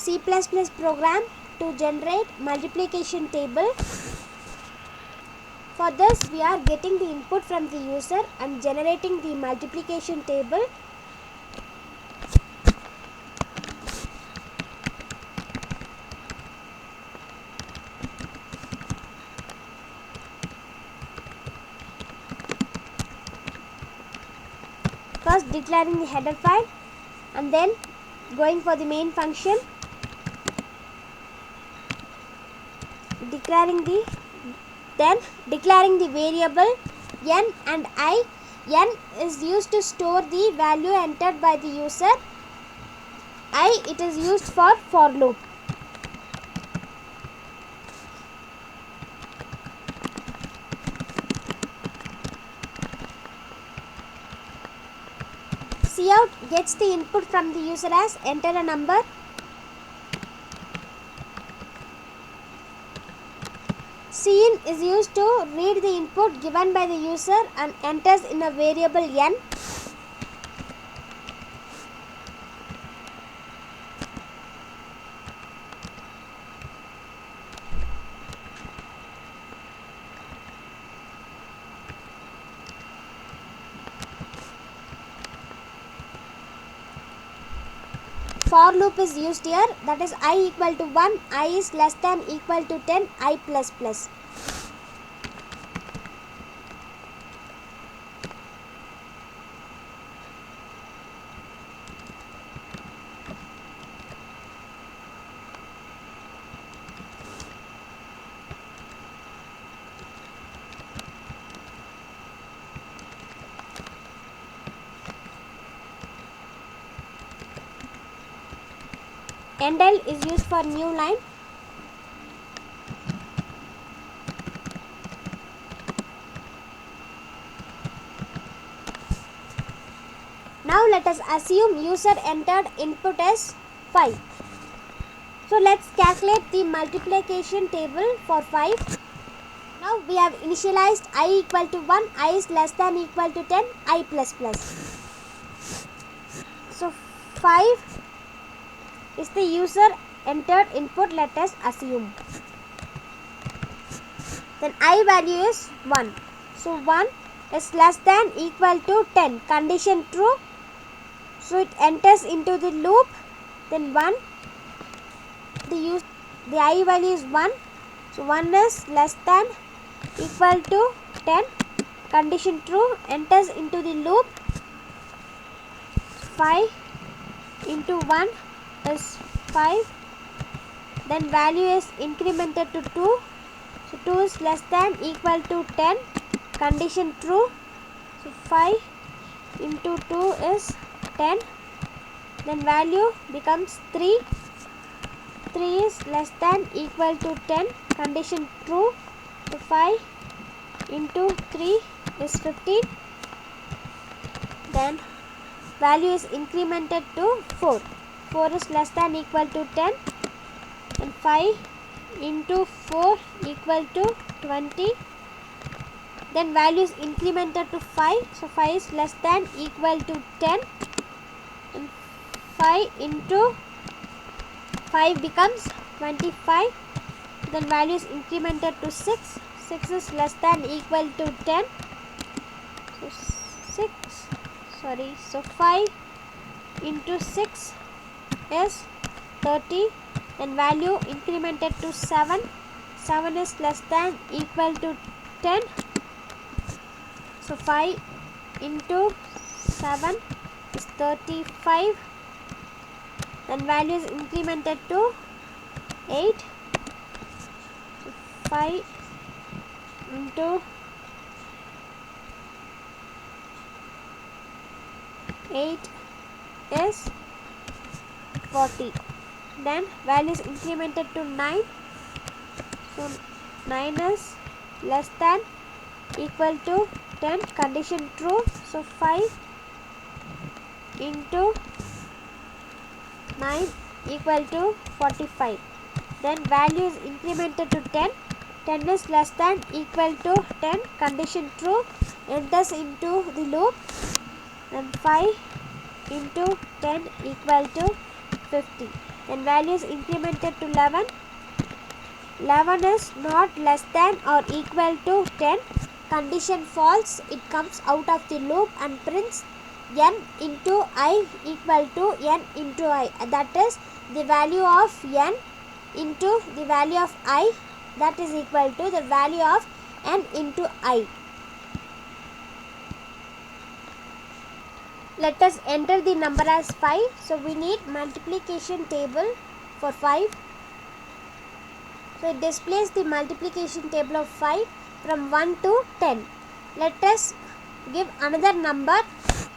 C++ program to generate multiplication table. For this, we are getting the input from the user and generating the multiplication table. First declaring the header file and then going for the main function, declaring the variable n and I. N is used to store the value entered by the user. I, it is used for loop. Cout gets the input from the user as enter a number. Cin is used to read the input given by the user and enters in a variable n. For loop is used here, that is I equal to 1, I is less than equal to 10, I plus plus. Endl is used for new line. Now let us assume user entered input as 5. So let's calculate the multiplication table for 5. Now we have initialized I equal to 1, I is less than equal to 10, I plus plus. So 5 is the user entered input, let us assume. Then I value is 1. So 1 is less than equal to 10. Condition true. So it enters into the loop. Then 1. The I value is 1. So 1 is less than equal to 10. Condition true. Enters into the loop. 5 into 1 is 5. Then value is incremented to 2. So 2 is less than equal to 10. Condition true. So 5 into 2 is 10. Then value becomes 3. 3 is less than equal to 10. Condition true. So 5 into 3 is 15. Then value is incremented to 4. 4 is less than equal to 10. And 5 into 4 equal to 20. Then value is incremented to 5. So 5 is less than equal to 10. And 5 into 5 becomes 25. Then value is incremented to 6. 6 is less than equal to 10. So 5 into 6 is 30. Then value incremented to 7. 7 is less than equal to 10. So 5 into 7 is 35. Then value is incremented to 8. So 5 into 8 is 40. Then value is incremented to 9. So 9 is less than equal to 10. Condition true. So 5 into 9 equal to 45. Then value is incremented to 10. 10 is less than equal to 10. Condition true. Enters into the loop. Then 5 into 10 equal to 50. then value is incremented to 11. 11 is not less than or equal to 10. Condition false, it comes out of the loop and prints n into I equal to n into I. That is the value of n into the value of I, that is equal to the value of n into I. Let us enter the number as 5. So we need multiplication table for 5. So it displays the multiplication table of 5 from 1 to 10. Let us give another number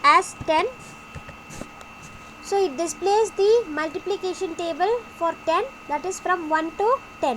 as 10. So it displays the multiplication table for 10, that is from 1 to 10.